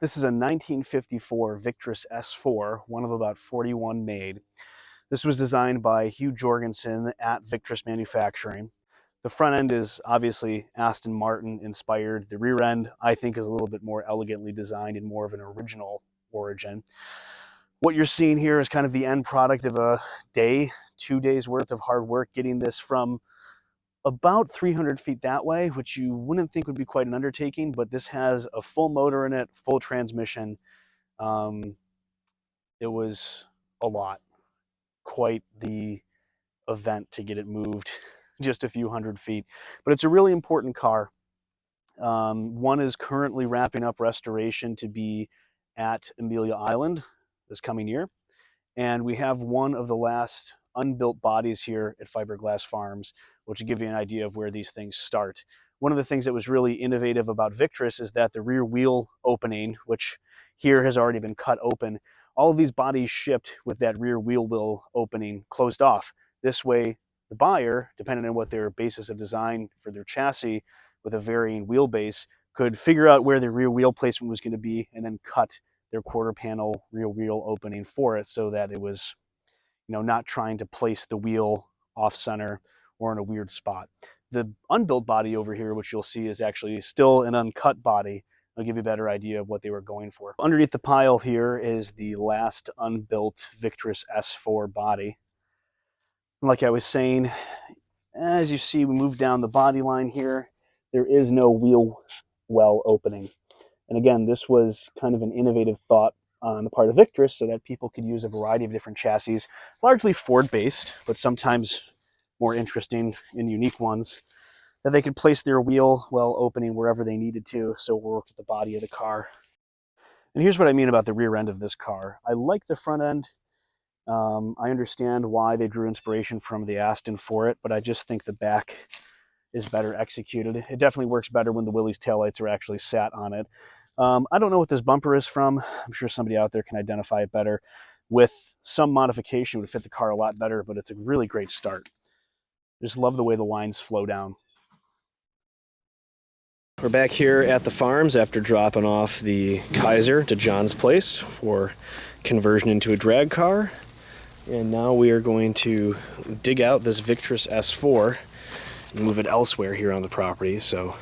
This is a 1954 Victress S4, one of about 41 made. This was designed by Hugh Jorgensen at Victress Manufacturing. The front end is obviously Aston Martin inspired. The rear end, I think, is a little bit more elegantly designed and more of an original origin. What you're seeing here is kind of the end product of a day, 2 days worth of hard work getting this from about 300 feet that way, which you wouldn't think would be quite an undertaking, but this has a full motor in it, full transmission. It was a lot, quite the event to get it moved just a few hundred feet. But it's a really important car. One is currently wrapping up restoration to be at Amelia Island this coming year. And we have one of the last unbuilt bodies here at Fiberglass Farms, which will give you an idea of where these things start. One of the things that was really innovative about Victress is that the rear wheel opening, which here has already been cut open, all of these bodies shipped with that rear wheel well opening closed off. This way, the buyer, depending on what their basis of design for their chassis with a varying wheelbase, could figure out where the rear wheel placement was going to be and then cut their quarter panel rear wheel opening for it, so that it was, not trying to place the wheel off center or in a weird spot. The unbuilt body over here, which you'll see, is actually still an uncut body. I'll give you a better idea of what they were going for. Underneath the pile here is the last unbuilt Victress S4 body. Like I was saying, as you see, we move down the body line here. There is no wheel well opening. And again, this was kind of an innovative thought on the part of Victress so that people could use a variety of different chassis, largely Ford-based, but sometimes more interesting and unique ones, that they could place their wheel well opening wherever they needed to, so work with the body of the car. And here's what I mean about the rear end of this car. I like the front end. I understand why they drew inspiration from the Aston for it, but I just think the back is better executed. It definitely works better when the Willys taillights are actually sat on it. I don't know what this bumper is from. I'm sure somebody out there can identify it better. With some modification, it would fit the car a lot better, but it's a really great start. Just love the way the lines flow down. We're back here at the farms after dropping off the Kaiser to John's place for conversion into a drag car. And now we are going to dig out this Victress S4 and move it elsewhere here on the property. So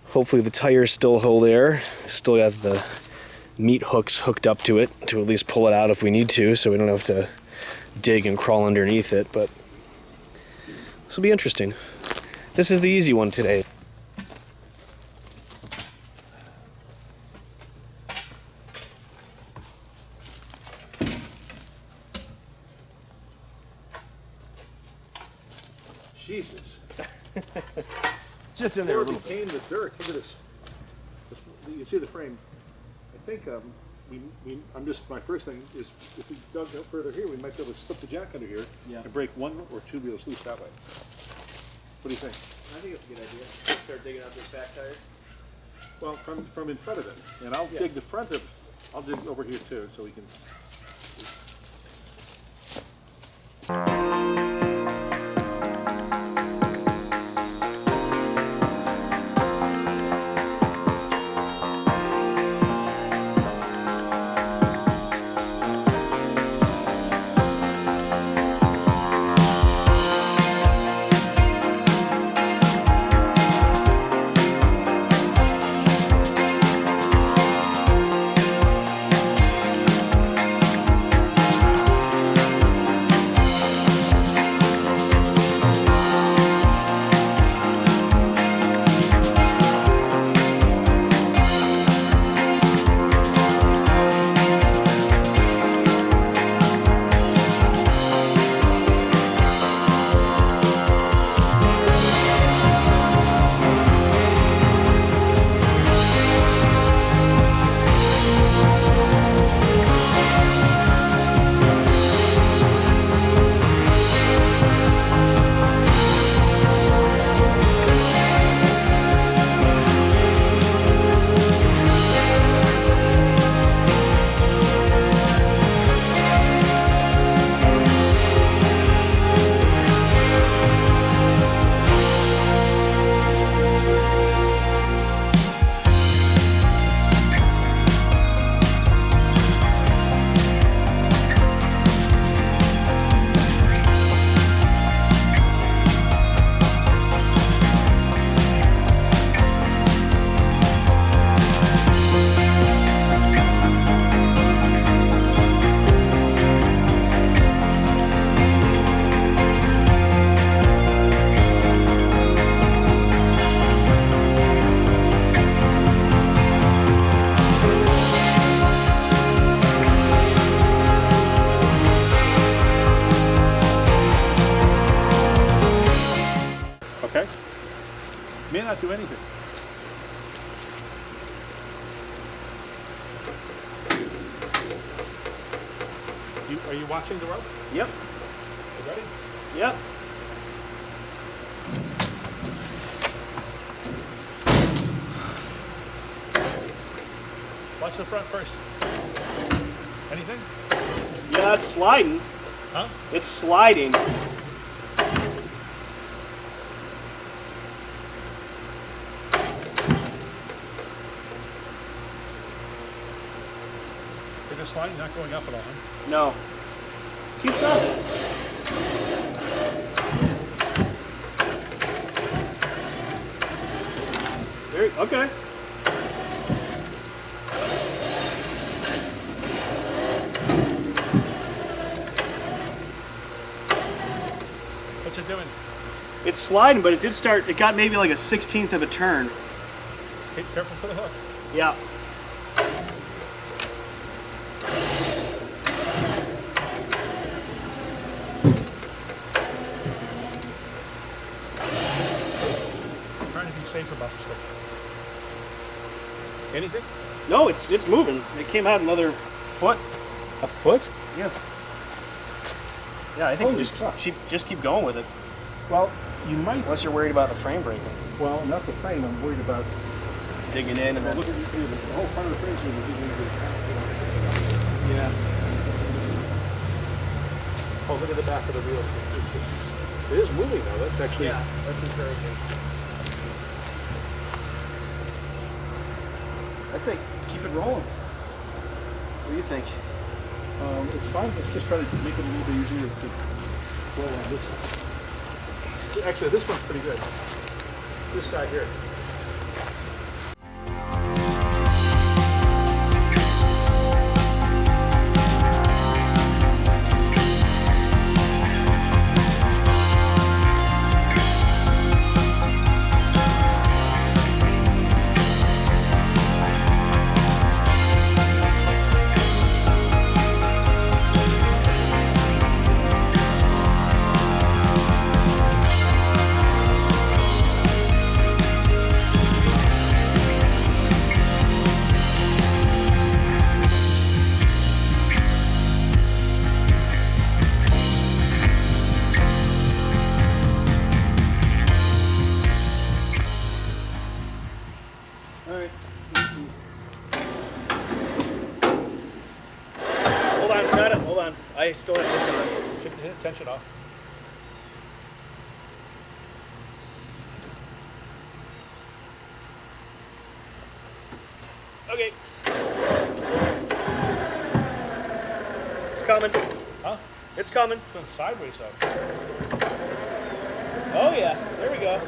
hopefully the tires still hold air. Still got the meat hooks hooked up to it to at least pull it out if we need to, so we don't have to dig and crawl underneath it. But this will be interesting. This is the easy one today. Jesus. Just in there a little bit. The dirt. Look at this. You can see the frame. I think my first thing is if we dug up further here, we might be able to slip the jack under here and break one or two wheels loose that way. What do you think? I think it's a good idea. Start digging out those back tires. Well, from in front of it, and I'll dig the front of it. I'll dig over here too, so we can. Okay. May not do anything. Are you watching the rope? Yep. You ready? Yep. Watch the front first. Anything? Yeah, it's sliding. Huh? It's sliding. Is it sliding? Not going up at all, huh? No. Keep going. There. Okay. What's it doing? It's sliding, but it did start. It got maybe like a 1/16th of a turn. Be careful for the hook. Yeah. I'm trying to be safe about this thing. Anything? No, it's moving. It came out another foot. A foot? Yeah. Yeah, I think Holy you fuck. just keep going with it. Well, you might. Unless you're worried about the frame breaking. Well, not the frame. I'm worried about. Digging in and Well, then. look at the whole front of the frame is digging into the back. Yeah. Oh, look at the back of the wheel. It is moving though. That's actually. Yeah, that's encouraging. I'd say keep it rolling. What do you think? It's fine. Let's just try to make it a little bit easier to roll on this side. Actually, this one's pretty good. This guy here. All right. Hold on, it's not it. Hold on. I still have this on. Hit tension off. Okay. It's coming. Huh? It's coming. It's going sideways though. Oh yeah. There we go.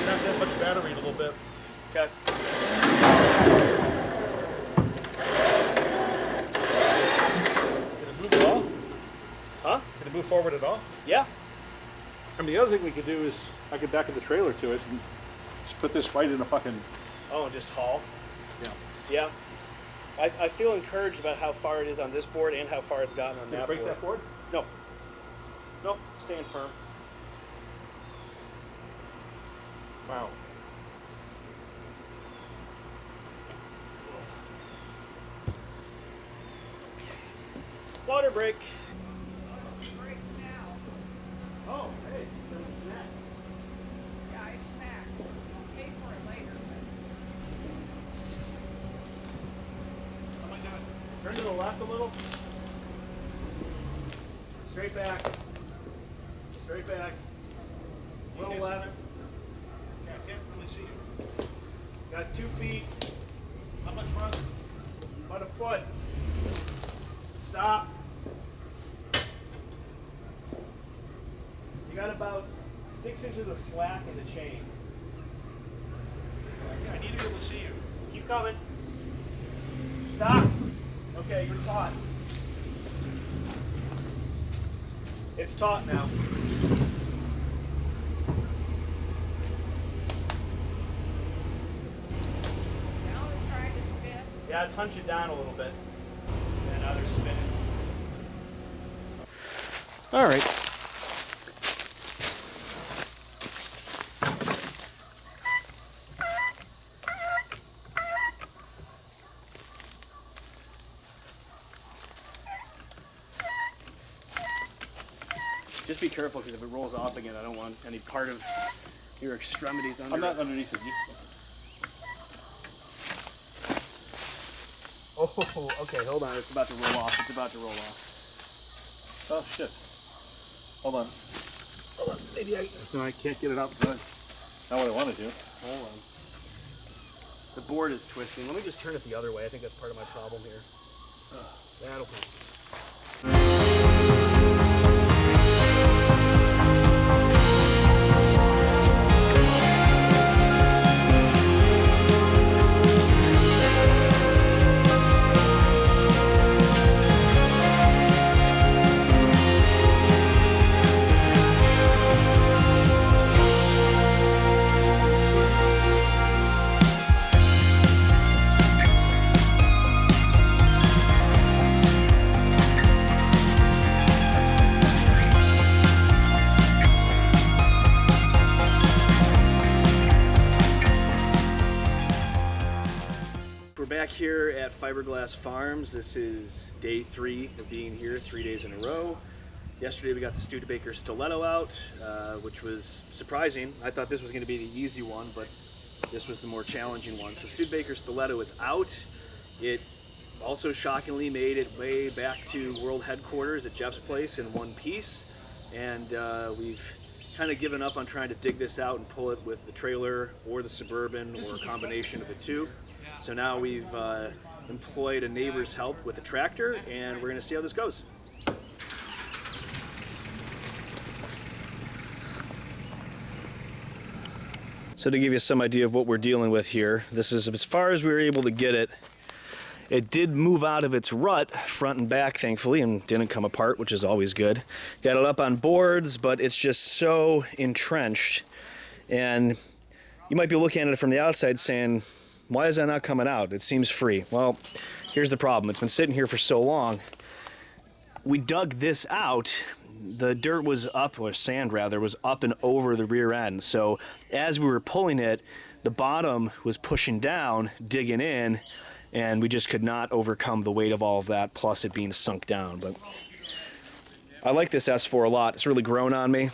Not that much battery in a little bit. Okay. Can it move at all? Huh? Can it move forward at all? Yeah. I mean, the other thing we could do is I could back in the trailer to it and just put this right in a fucking. Oh, and just haul. Yeah. Yeah. I feel encouraged about how far it is on this board and how far it's gotten on Did it that break board. that board? No. Nope. Staying firm. Wow. Water break. Break now. Oh, hey. There's a snack. Yeah, I snacked. I'll pay for it later. Oh my God. Turn to the left a little. Straight back. Straight back. A little left. Yeah, I can't really see you. Got 2 feet. How much run? About a foot. Stop. You got about 6 inches of slack in the chain. Yeah, I need to be able to see you. Keep coming. Stop. Okay, you're taut. It's taut now. Now Yeah, it's hunching down a little bit. And now they're spinning. All right. Just be careful, because if it rolls off again, I don't want any part of your extremities under. I'm not underneath it. Oh, okay, hold on. It's about to roll off. It's about to roll off. Oh shit. Hold on. Hold on. Maybe I... No, I can't get it out. Not what I want to do. Hold on. The board is twisting. Let me just turn it the other way. I think that's part of my problem here. That'll help. We're back here at Fiberglass Farms. This is day 3 of being here, 3 days in a row. Yesterday we got the Studebaker Stiletto out, which was surprising. I thought this was going to be the easy one, but this was the more challenging one. So Studebaker Stiletto is out. It also shockingly made it way back to world headquarters at Jeff's place in one piece. And we've kind of given up on trying to dig this out and pull it with the trailer or the Suburban or a combination of the two. So now we've employed a neighbor's help with a tractor, and we're going to see how this goes. So to give you some idea of what we're dealing with here, this is as far as we were able to get it. It did move out of its rut, front and back, thankfully, and didn't come apart, which is always good. Got it up on boards, but it's just so entrenched. And you might be looking at it from the outside saying, why is that not coming out? It seems free. Well, here's the problem. It's been sitting here for so long. We dug this out. The dirt was up, or sand rather, was up and over the rear end. So as we were pulling it, the bottom was pushing down, digging in, and we just could not overcome the weight of all of that, plus it being sunk down. But I like this S4 a lot. It's really grown on me.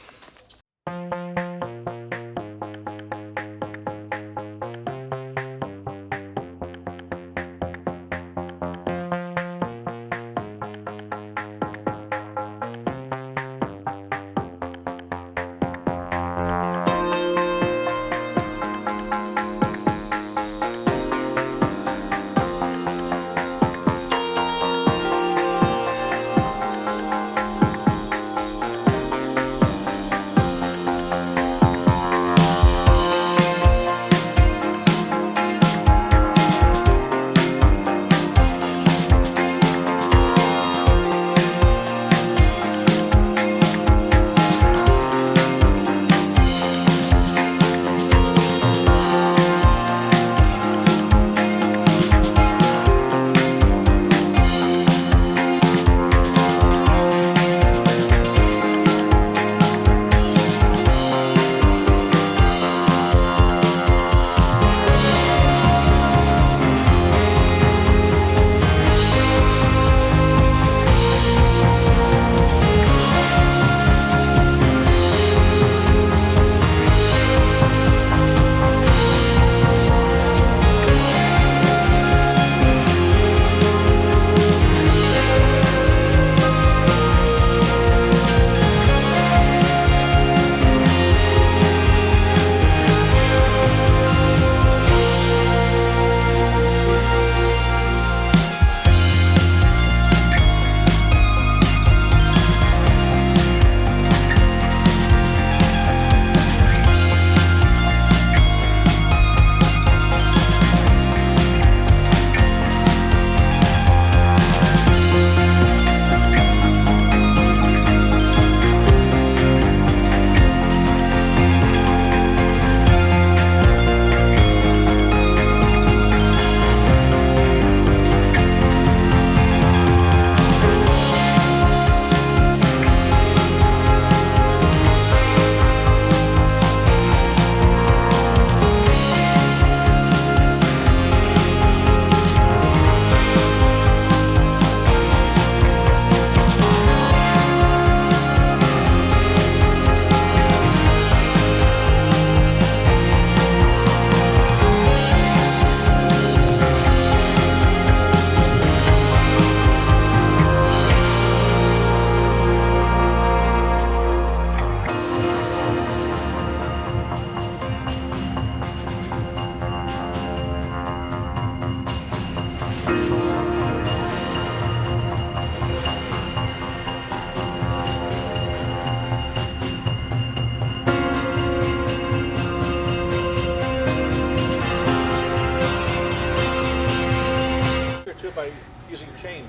by using chain.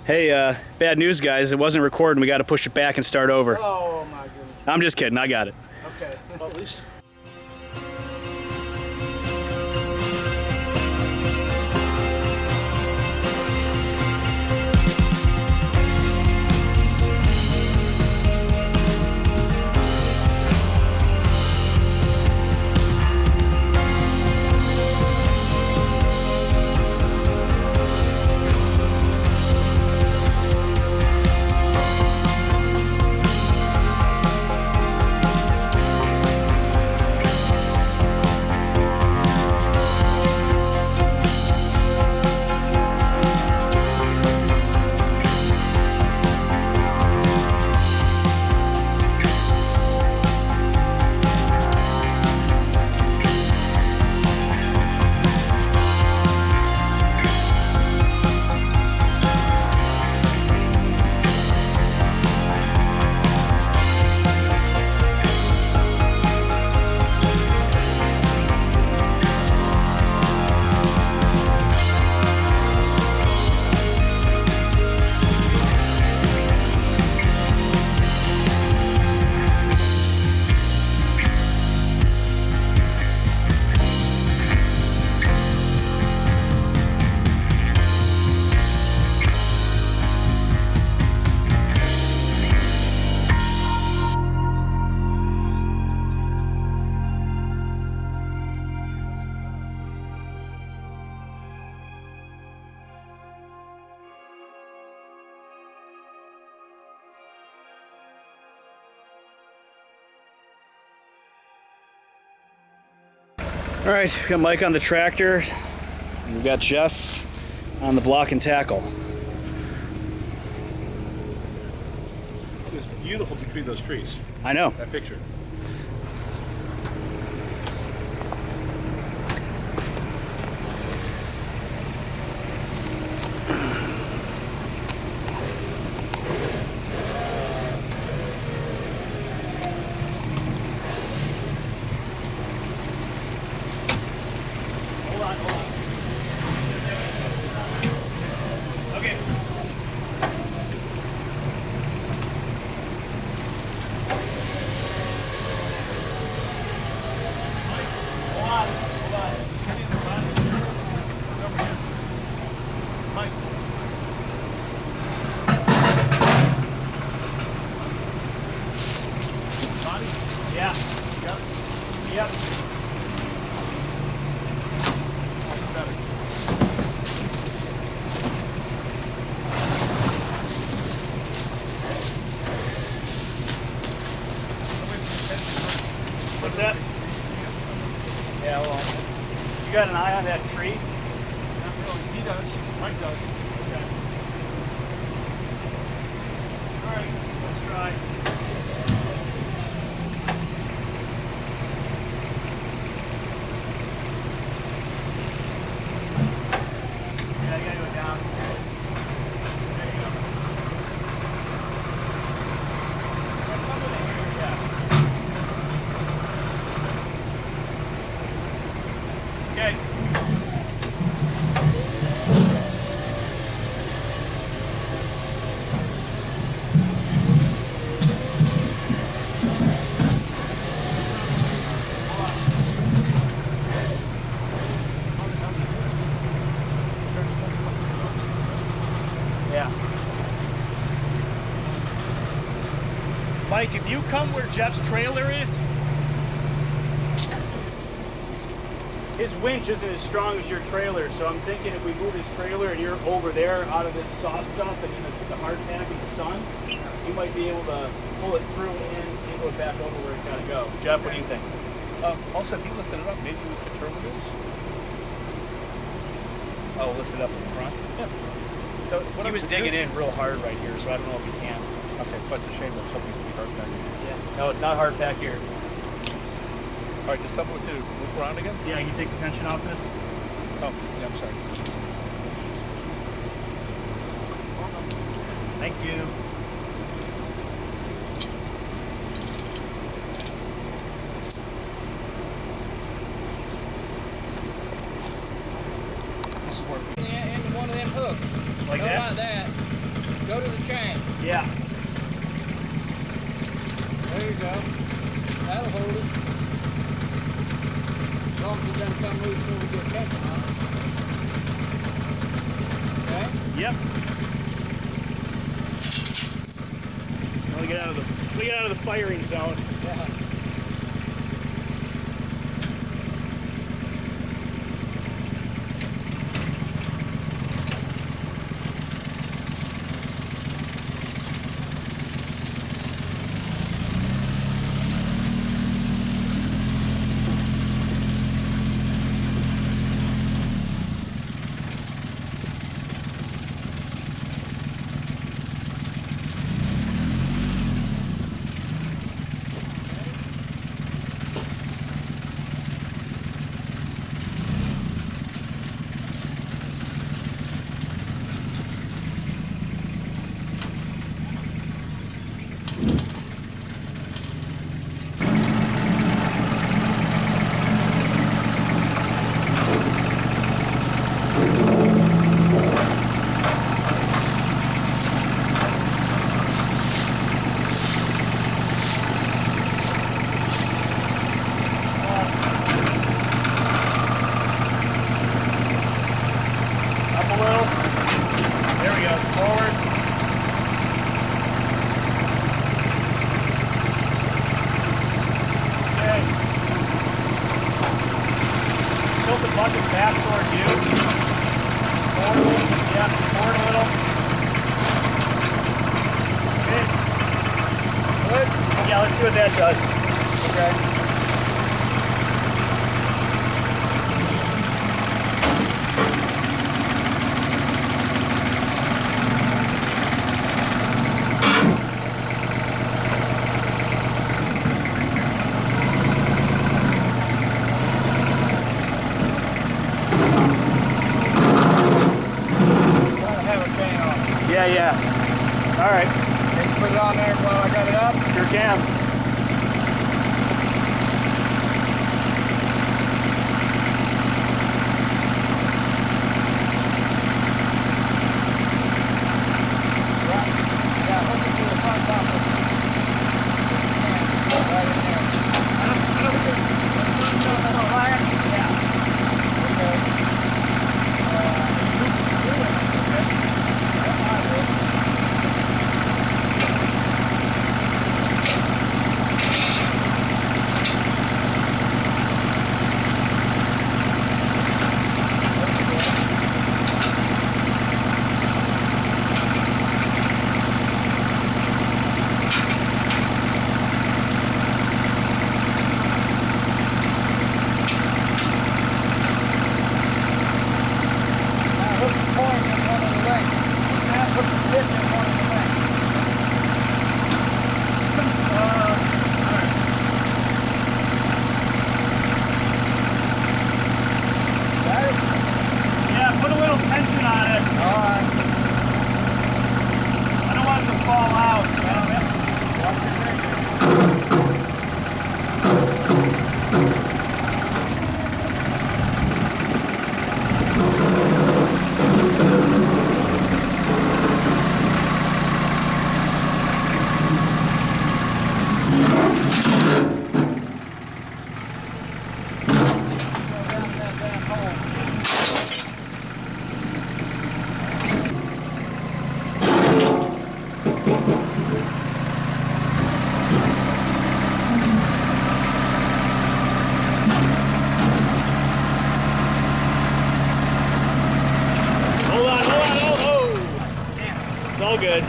Hey, bad news, guys. It wasn't recording. We got to push it back and start over. Oh my goodness. I'm just kidding. I got it. Okay. Well, at least. All right, we got Mike on the tractor. And we got Jeff on the block and tackle. It's beautiful between those trees. I know. That picture. Okay. Yeah. Yep. Yep. That's better. What's that? Yeah, well, you got an eye on that tree? Not really. He does. Mike does. Okay. All right, let's try. Yeah, you gotta go down. There you go. That's something to hear, yeah. Okay. Yeah. Mike, if you come where Jeff's trailer is, his winch isn't as strong as your trailer, so I'm thinking if we move his trailer and you're over there out of this soft stuff and in the hard pack in the sun, you might be able to pull it through and go it back over where it's got to go. Jeff, what do you think? Also, if you lifted it up, maybe we could turn wheels. Oh, lift it up in the front? Yeah. So, He was digging in real hard right here, so I don't know if he can. Okay, but it's a shame that something's to be hard back. Yeah. No, it's not hard pack here. All right, just tell me what to do. Move around again? Yeah, you take the tension off this. Oh, yeah, I'm sorry. Thank you. This is working. And the one of them hooks. Like Go that? like that. Go to the chain. Yeah. There you go. That'll hold it. As long as it doesn't come loose before we get catching on it. Okay? Yep. Well, we get out of the firing zone. Yeah. bucket back toward you. Forward a little. Yeah, forward a little. Good. Good. Yeah, let's see what that does. Okay. Yeah, yeah. All right. Can you put it on there while I got it up? Sure can. Yeah, hook it to the front bumper. Right in there. I don't think it's flat. Yeah. Okay. Yeah, put a little tension on it. Alright. I don't want it to fall out. Hold on, oh! It's all good.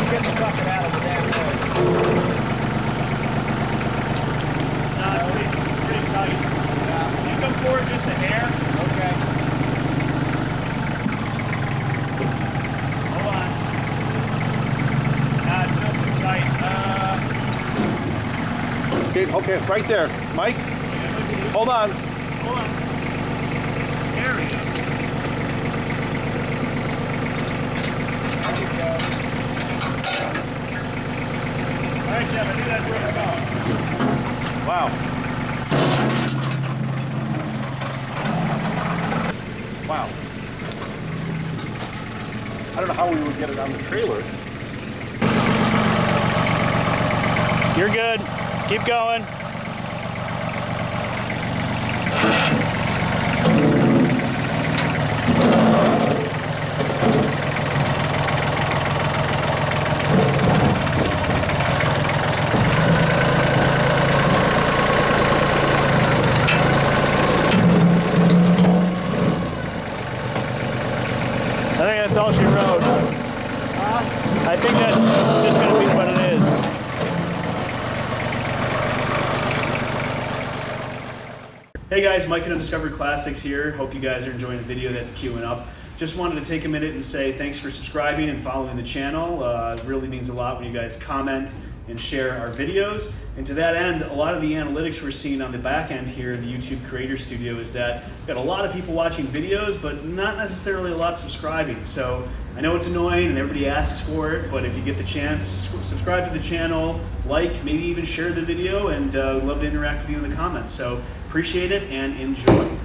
Get the bucket out of the damn way. No, it's pretty tight. Yeah. You come forward just a hair. Okay. Hold on. Nah, it's still too tight. Okay, right there. Mike, hold on. Hold on. There we go. There you go. All right, Jeff, I think that's where we're going. Wow. how we would get it on the trailer. You're good. Keep going. I think that's all she wrote. I think that's just going to be what it is. Hey guys, Mike at Undiscovered Classics here. Hope you guys are enjoying the video that's queuing up. Just wanted to take a minute and say thanks for subscribing and following the channel. It really means a lot when you guys comment and share our videos. And to that end, a lot of the analytics we're seeing on the back end here in the YouTube Creator Studio is that we've got a lot of people watching videos, but not necessarily a lot subscribing. So I know it's annoying and everybody asks for it, but if you get the chance, subscribe to the channel, like, maybe even share the video, and we'd love to interact with you in the comments. So appreciate it and enjoy.